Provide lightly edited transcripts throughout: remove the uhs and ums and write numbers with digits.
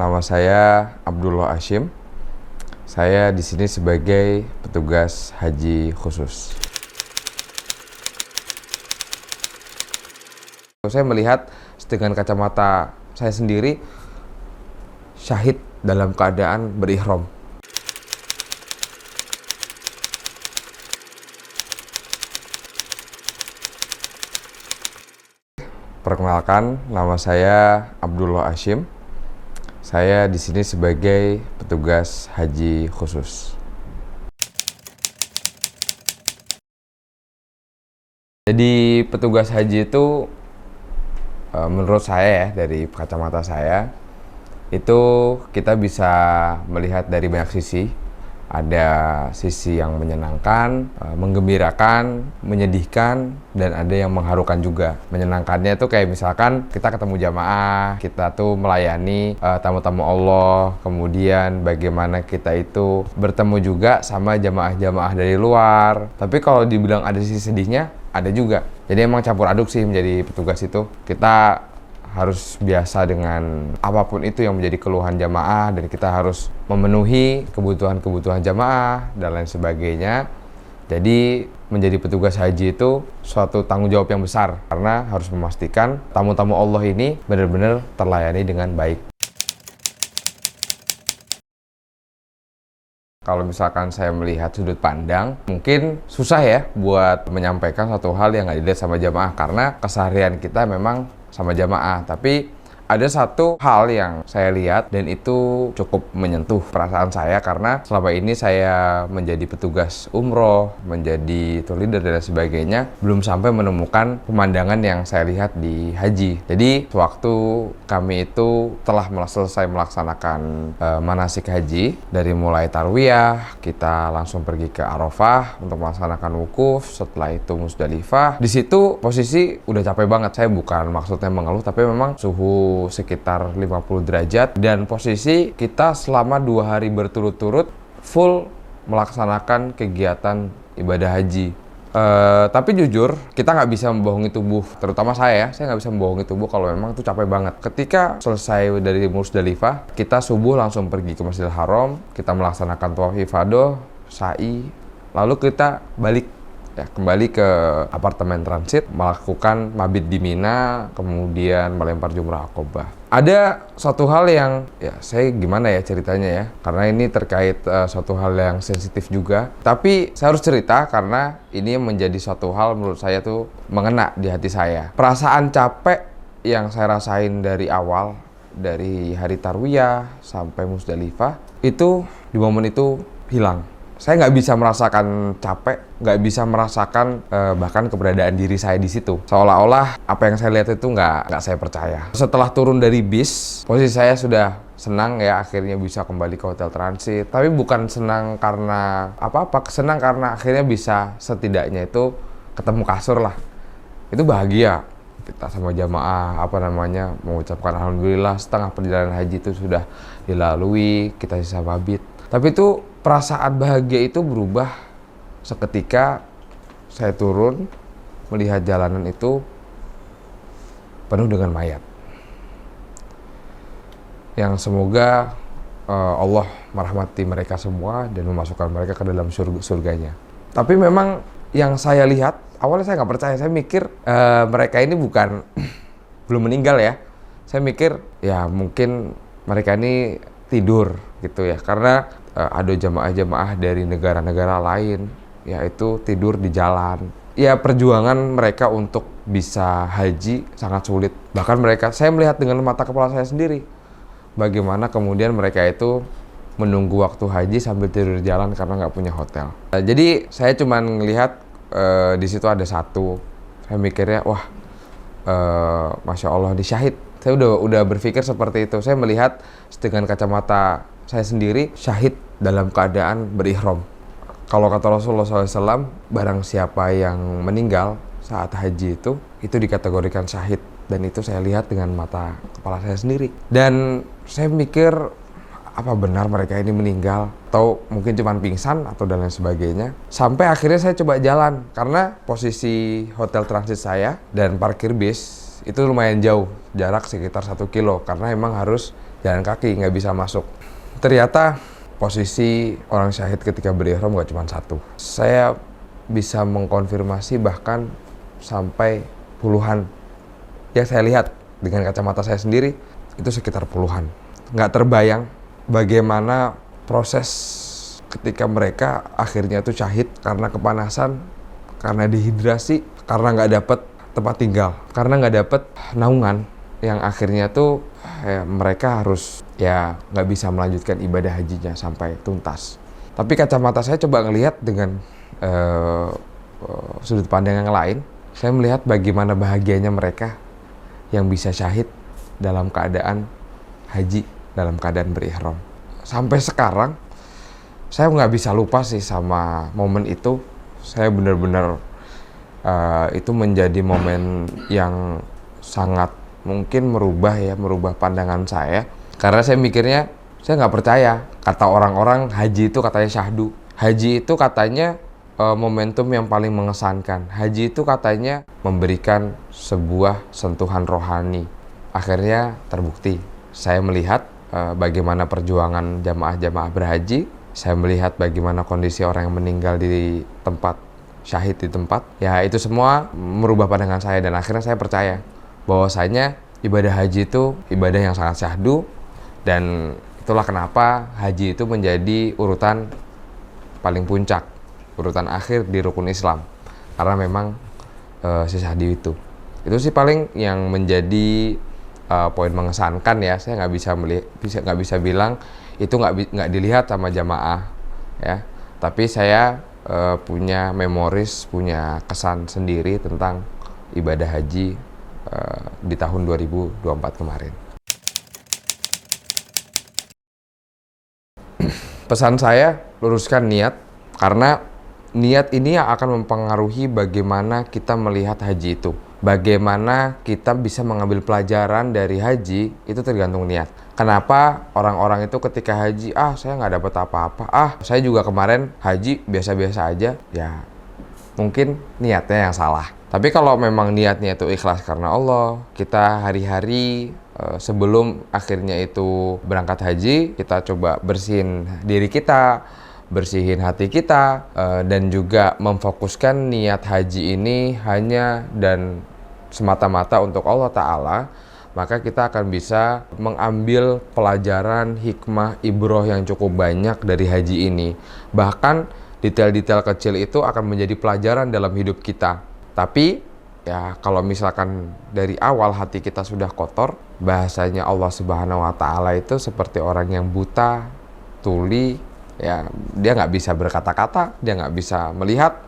nama saya Abdullah Hashim. Saya di sini sebagai petugas haji khusus. Saya melihat dengan kacamata saya sendiri syahid dalam keadaan berihram. Perkenalkan, nama saya Abdullah Hashim. Saya di sini sebagai petugas haji khusus. Jadi petugas haji itu menurut saya ya, dari kacamata saya itu kita bisa melihat dari banyak sisi. Ada sisi yang menyenangkan, menggembirakan, menyedihkan, dan ada yang mengharukan juga. Menyenangkannya itu kayak misalkan kita ketemu jamaah, kita tuh melayani tamu-tamu Allah, kemudian bagaimana kita itu bertemu juga sama jamaah-jamaah dari luar. Tapi kalau dibilang ada sisi sedihnya, ada juga. Jadi emang campur aduk sih menjadi petugas itu. Kita harus biasa dengan apapun itu yang menjadi keluhan jamaah, dan kita harus memenuhi kebutuhan-kebutuhan jamaah dan lain sebagainya. Jadi menjadi petugas haji itu suatu tanggung jawab yang besar, karena harus memastikan tamu-tamu Allah ini benar-benar terlayani dengan baik. Kalau misalkan saya melihat sudut pandang, mungkin susah ya buat menyampaikan satu hal yang nggak dilihat sama jamaah, karena keseharian kita memang sama jamaah. Tapi ada satu hal yang saya lihat dan itu cukup menyentuh perasaan saya, karena selama ini saya menjadi petugas umroh, menjadi tour leader dan sebagainya, belum sampai menemukan pemandangan yang saya lihat di haji. Jadi waktu kami itu telah selesai melaksanakan manasik haji, dari mulai tarwiyah kita langsung pergi ke Arafah untuk melaksanakan wukuf, setelah itu Musdalifah. Di situ posisi udah capek banget. Saya bukan maksudnya mengeluh, tapi memang suhu sekitar 50 derajat, dan posisi kita selama 2 hari berturut-turut full melaksanakan kegiatan ibadah haji. Tapi jujur, kita nggak bisa membohongi tubuh, terutama saya nggak bisa membohongi tubuh kalau memang itu capek banget. Ketika selesai dari Musdalifah, kita subuh langsung pergi ke Masjidil Haram, kita melaksanakan tawaf ifadah, sa'i, lalu kita kembali ke apartemen transit, melakukan mabit di Mina, kemudian melempar jumrah Aqobah. Ada satu hal yang saya gimana ya ceritanya ya, karena ini terkait suatu hal yang sensitif juga. Tapi saya harus cerita karena ini menjadi suatu hal menurut saya tuh mengena di hati saya. Perasaan capek yang saya rasain dari awal, dari hari Tarwiyah sampai Musdalifah, itu di momen itu hilang. Saya nggak bisa merasakan capek, nggak bisa merasakan bahkan keberadaan diri saya di situ. Seolah-olah apa yang saya lihat itu nggak saya percaya. Setelah turun dari bis, posisi saya sudah senang ya, akhirnya bisa kembali ke hotel transit. Tapi bukan senang karena apa-apa, senang karena akhirnya bisa setidaknya itu ketemu kasur lah. Itu bahagia. Kita sama jamaah mengucapkan alhamdulillah setengah perjalanan haji itu sudah dilalui, kita bisa mabit. Tapi itu perasaan bahagia itu berubah seketika saya turun melihat jalanan itu penuh dengan mayat. Yang semoga Allah merahmati mereka semua dan memasukkan mereka ke dalam surganya. Tapi memang yang saya lihat, awalnya saya nggak percaya. Saya mikir mereka ini belum meninggal ya. Saya mikir ya mungkin mereka ini tidur gitu ya, karena ada jamaah-jamaah dari negara-negara lain yaitu tidur di jalan. Ya perjuangan mereka untuk bisa haji sangat sulit. Bahkan saya melihat dengan mata kepala saya sendiri bagaimana kemudian mereka itu menunggu waktu haji sambil tidur di jalan karena nggak punya hotel. Jadi saya cuma ngelihat di situ ada satu. Saya mikirnya wah, masya Allah, di syahid. Saya udah berpikir seperti itu. Saya melihat dengan kacamata saya sendiri syahid dalam keadaan berihram. Kalau kata Rasulullah SAW, barang siapa yang meninggal saat haji itu dikategorikan syahid. Dan itu saya lihat dengan mata kepala saya sendiri. Dan saya mikir, apa benar mereka ini meninggal? Atau mungkin cuma pingsan atau dan lain sebagainya. Sampai akhirnya saya coba jalan. Karena posisi hotel transit saya dan parkir bis itu lumayan jauh, jarak sekitar 1 kilo, karena emang harus jalan kaki, nggak bisa masuk. Ternyata posisi orang syahid ketika berihram nggak cuma satu. Saya bisa mengkonfirmasi bahkan sampai puluhan. Yang saya lihat dengan kacamata saya sendiri itu sekitar puluhan. Nggak terbayang bagaimana proses ketika mereka akhirnya tuh syahid karena kepanasan, karena dehidrasi, karena nggak dapet tempat tinggal, karena nggak dapet naungan, yang akhirnya tuh mereka harus nggak bisa melanjutkan ibadah hajinya sampai tuntas. Tapi kacamata saya coba ngelihat dengan sudut pandang yang lain. Saya melihat bagaimana bahagianya mereka yang bisa syahid dalam keadaan haji, dalam keadaan berihram. Sampai sekarang saya nggak bisa lupa sih sama momen itu. Saya benar-benar itu menjadi momen yang sangat mungkin merubah pandangan saya. Karena saya mikirnya, saya nggak percaya kata orang-orang haji itu katanya syahdu. Haji itu katanya momentum yang paling mengesankan. Haji itu katanya memberikan sebuah sentuhan rohani. Akhirnya terbukti. Saya melihat bagaimana perjuangan jamaah-jamaah berhaji. Saya melihat bagaimana kondisi orang yang meninggal di tempat, syahid di tempat. Ya itu semua merubah pandangan saya dan akhirnya saya percaya bahwasanya ibadah haji itu ibadah yang sangat syahdu. Dan itulah kenapa haji itu menjadi urutan paling puncak, urutan akhir di rukun Islam. Karena memang si syahdu itu sih paling yang menjadi poin mengesankan ya. Saya nggak bisa bilang itu nggak dilihat sama jamaah ya. Tapi saya punya memoris, punya kesan sendiri tentang ibadah haji di tahun 2024 kemarin. Pesan saya, luruskan niat, karena niat ini yang akan mempengaruhi bagaimana kita melihat haji itu. Bagaimana kita bisa mengambil pelajaran dari haji, itu tergantung niat. Kenapa orang-orang itu ketika haji, saya nggak dapat apa-apa, saya juga kemarin haji biasa-biasa aja, ya mungkin niatnya yang salah. Tapi kalau memang niatnya itu ikhlas karena Allah, kita hari-hari sebelum akhirnya itu berangkat haji, kita coba bersihin diri kita, bersihin hati kita, dan juga memfokuskan niat haji ini hanya dan semata-mata untuk Allah Ta'ala, maka kita akan bisa mengambil pelajaran, hikmah, ibroh yang cukup banyak dari haji ini. Bahkan detail-detail kecil itu akan menjadi pelajaran dalam hidup kita. Tapi ya kalau misalkan dari awal hati kita sudah kotor, bahasanya Allah Subhanahu wa Ta'ala itu seperti orang yang buta, tuli, ya dia nggak bisa berkata-kata, dia nggak bisa melihat,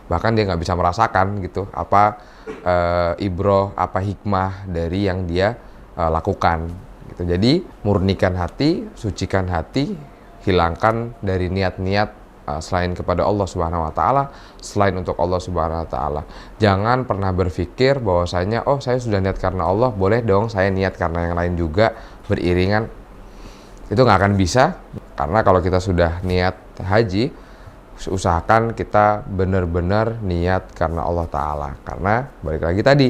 bahkan dia nggak bisa merasakan gitu apa ibroh, apa hikmah dari yang dia lakukan gitu. Jadi murnikan hati, sucikan hati, hilangkan dari niat-niat selain kepada Allah Subhanahu wa Ta'ala, selain untuk Allah Subhanahu wa Ta'ala. Jangan pernah berpikir bahwasanya saya sudah niat karena Allah, boleh dong saya niat karena yang lain juga beriringan. Itu nggak akan bisa, karena kalau kita sudah niat haji, usahakan kita benar-benar niat karena Allah Ta'ala. Karena balik lagi tadi,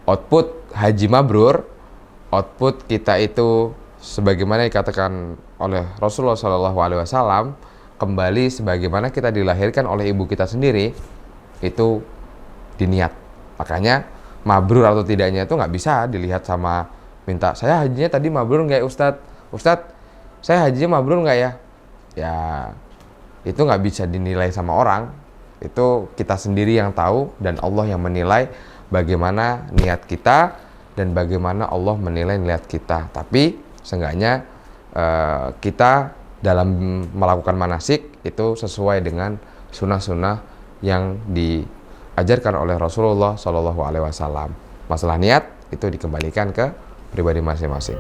output haji mabrur, output kita itu sebagaimana dikatakan oleh Rasulullah SAW, kembali sebagaimana kita dilahirkan oleh ibu kita sendiri, itu diniat. Makanya mabrur atau tidaknya itu nggak bisa dilihat sama minta, saya hajinya tadi mabrur nggak ya Ustadz? Ustadz, saya hajinya mabrur nggak ya? Ya itu nggak bisa dinilai sama orang. Itu kita sendiri yang tahu dan Allah yang menilai bagaimana niat kita dan bagaimana Allah menilai niat kita. Tapi seenggaknya kita dalam melakukan manasik itu sesuai dengan sunnah-sunnah yang diajarkan oleh Rasulullah SAW. Masalah niat itu dikembalikan ke pribadi masing-masing.